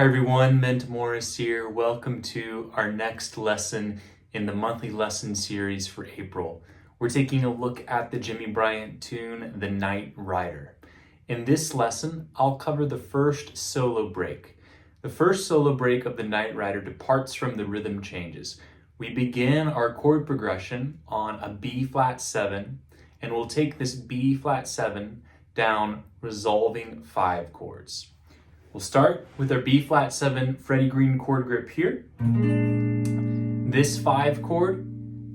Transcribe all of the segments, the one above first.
Hi everyone, Ment here. Welcome to our next lesson in the monthly lesson series for April. We're taking a look at the Jimmy Bryant tune, The Night Rider. In this lesson, I'll cover the first solo break. The first solo break of The Night Rider departs from the rhythm changes. We begin our chord progression on a B flat 7, and we'll take this B flat 7 down resolving 5 chords. We'll start with our B flat 7 Freddie Green chord grip here. This 5 chord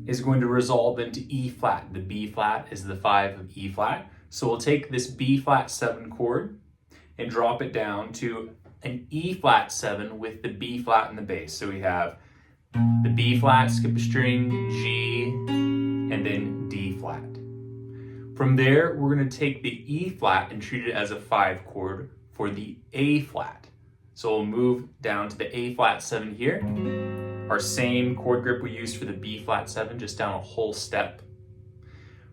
is going to resolve into E flat. The B flat is the 5 of E flat. So we'll take this B flat 7 chord and drop it down to an E flat 7 with the B flat in the bass. So we have the B flat, skip a string, G, and then D flat. From there, we're going to take the E flat and treat it as a 5 chord for the A flat. So we'll move down to the A flat 7 here. Our same chord grip we used for the B flat 7, just down a whole step.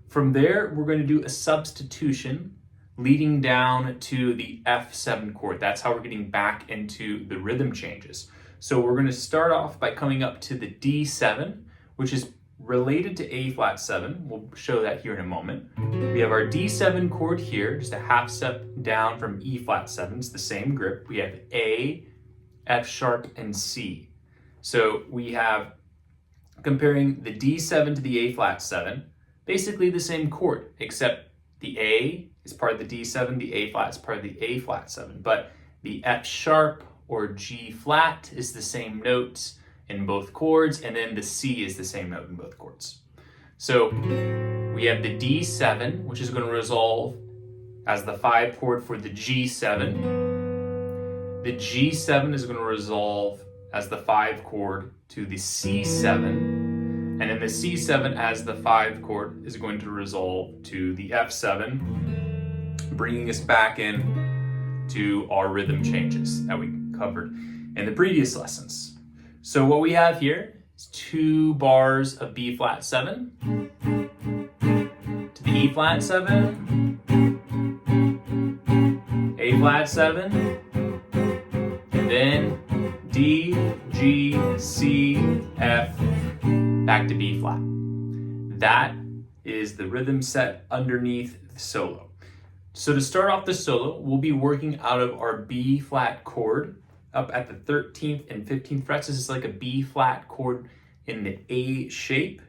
From there, we're going to do a substitution leading down to the F7 chord. That's how we're getting back into the rhythm changes. So we're going to start off by coming up to the D7, which is related to A flat 7. We'll show that here in a moment. We have our D7 chord here, just a half step down from E flat 7. It's the same grip. We have A, F sharp, and C. So we have, comparing the D7 to the A flat 7, basically the same chord, except the A is part of the D7, the A flat is part of the A flat 7. But the F sharp or G flat is the same note in both chords, and then the C is the same note in both chords. So we have the D7, which is going to resolve as the 5 chord for the G7. The G7 is going to resolve as the 5 chord to the C7, and then the C7 as the 5 chord is going to resolve to the F7, bringing us back in to our rhythm changes that we covered in the previous lessons. So what we have here is 2 bars of B flat 7 to the E flat 7, A flat 7, and then D, G, C, F, back to B flat. That is the rhythm set underneath the solo. So to start off the solo, we'll be working out of our B flat chord up at the 13th and 15th frets. This is like a B flat chord in the A shape.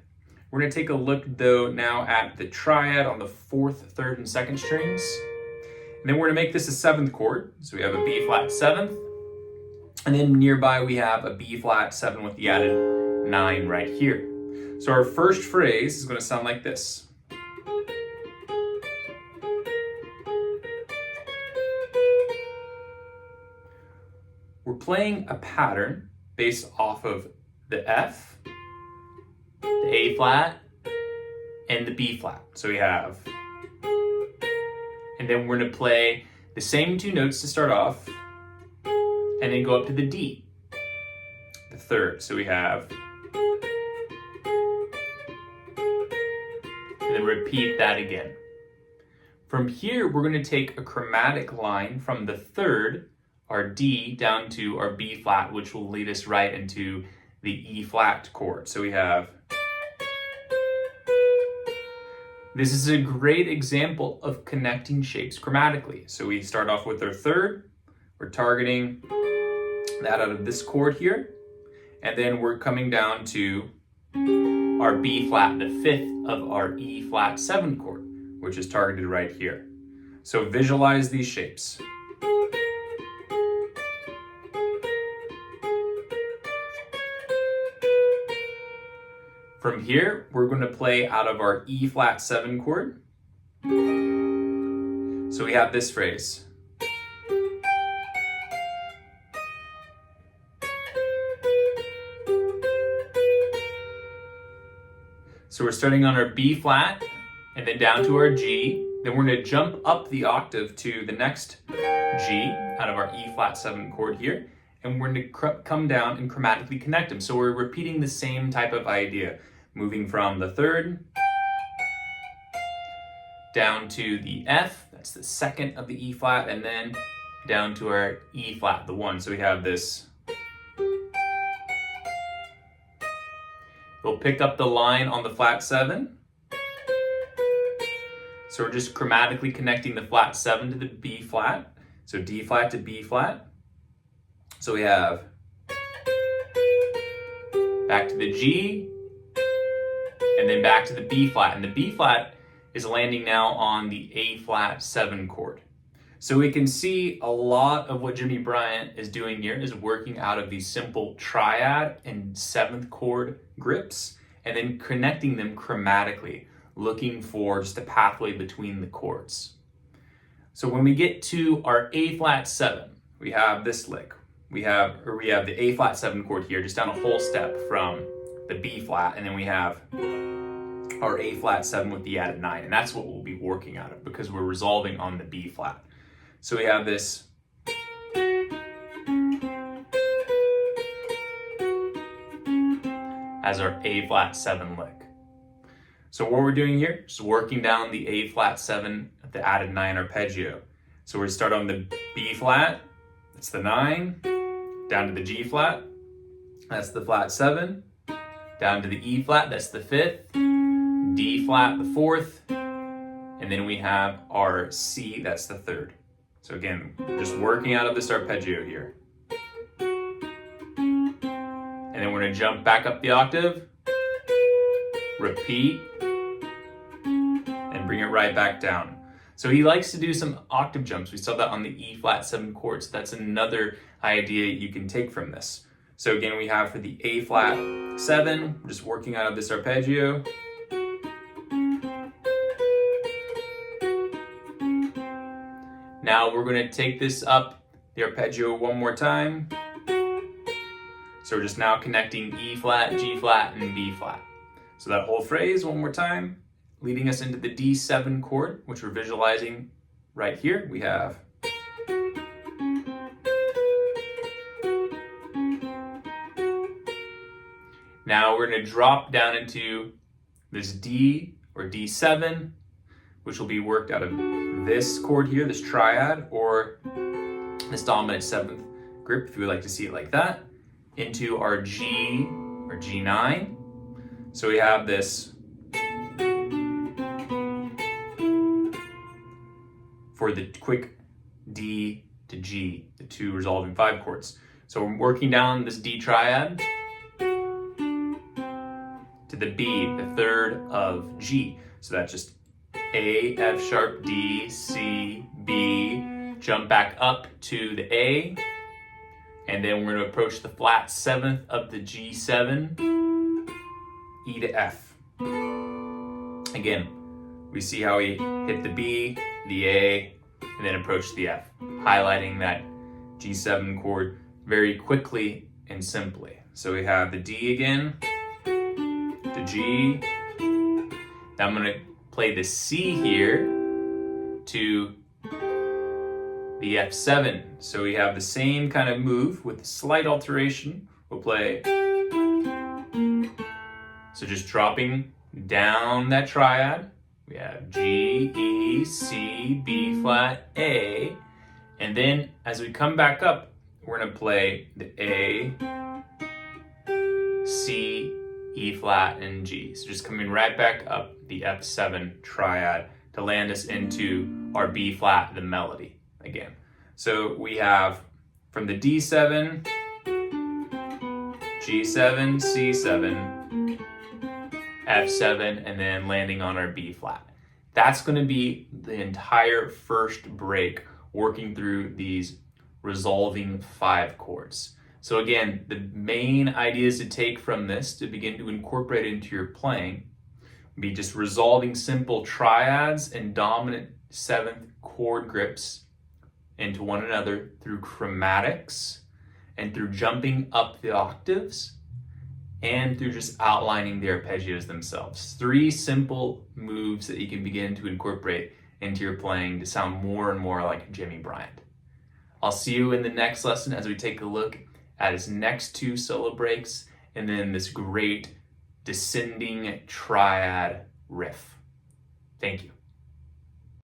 We're going to take a look though now at the triad on the 4th, 3rd, and 2nd strings. And then we're going to make this a 7th chord. So we have a B flat 7th. And then nearby we have a B flat 7 with the added 9 right here. So our first phrase is going to sound like this. We're playing a pattern based off of the F, the A flat, and the B flat. So we have, and then we're going to play the same 2 notes to start off, and then go up to the D, the 3rd. So we have, and then repeat that again. From here, we're going to take a chromatic line from the 3rd, our D, down to our B flat, which will lead us right into the E flat chord. So we have, this is a great example of connecting shapes chromatically. So we start off with our 3rd, we're targeting that out of this chord here, and then we're coming down to our B flat, the 5th of our E flat 7 chord, which is targeted right here. So visualize these shapes. From here, we're going to play out of our E flat 7 chord. So we have this phrase. So we're starting on our B flat and then down to our G. Then we're going to jump up the octave to the next G out of our E flat 7 chord here. And we're going to come down and chromatically connect them. So we're repeating the same type of idea. Moving from the 3rd down to the F, that's the 2nd of the E flat, and then down to our E flat, the 1. So we have this. We'll pick up the line on the flat 7. So we're just chromatically connecting the flat 7 to the B flat. So D flat to B flat. So we have back to the G, and then back to the B flat. And the B flat is landing now on the A flat 7 chord. So we can see a lot of what Jimmy Bryant is doing here is working out of these simple triad and 7th chord grips, and then connecting them chromatically, looking for just a pathway between the chords. So when we get to our A flat 7, we have this lick. We have the A flat 7 chord here, just down a whole step from the B flat, and then we have our A flat 7 with the added 9, and that's what we'll be working out of because we're resolving on the B flat. So we have this as our A flat 7 lick. So what we're doing here is working down the A flat 7, the added 9 arpeggio. So we start on the B flat, that's the 9, down to the G flat, that's the flat 7, down to the E flat, that's the 5th, D flat, the 4th, and then we have our C, that's the 3rd. So again, just working out of this arpeggio here. And then we're gonna jump back up the octave, repeat, and bring it right back down. So he likes to do some octave jumps. We saw that on the E flat 7 chord, so that's another idea you can take from this. So again, we have for the A flat 7, we're just working out of this arpeggio. Now we're going to take this up the arpeggio one more time. So we're just now connecting E flat, G flat, and B flat. So that whole phrase one more time, leading us into the D7 chord, which we're visualizing right here. We have now we're going to drop down into this D or D7, which will be worked out of this chord here, this triad, or this dominant 7th grip, if you would like to see it like that, into our G or G9. So we have this for the quick D to G, the 2 resolving 5 chords. So we're working down this D triad to the B, the 3rd of G. So that's just A, F sharp, D, C, B, jump back up to the A, and then we're going to approach the flat 7th of the G7, E to F. Again, we see how we hit the B, the A, and then approach the F, highlighting that G7 chord very quickly and simply. So we have the D again, the G, now I'm going to play the C here to the F7. So we have the same kind of move with a slight alteration. We'll play, so just dropping down that triad. We have G, E, C, B flat, A. And then as we come back up, we're gonna play the A, C, E flat, and G. So just coming right back up the F7 triad to land us into our B flat, the melody again. So we have from the D7, G7, C7, F7, and then landing on our B flat. That's going to be the entire first break, working through these resolving 5 chords. So again, the main ideas to take from this to begin to incorporate into your playing would be just resolving simple triads and dominant 7th chord grips into one another through chromatics and through jumping up the octaves and through just outlining the arpeggios themselves. 3 simple moves that you can begin to incorporate into your playing to sound more and more like Jimmy Bryant. I'll see you in the next lesson as we take a look at his next 2 solo breaks and then this great descending triad riff. Thank you.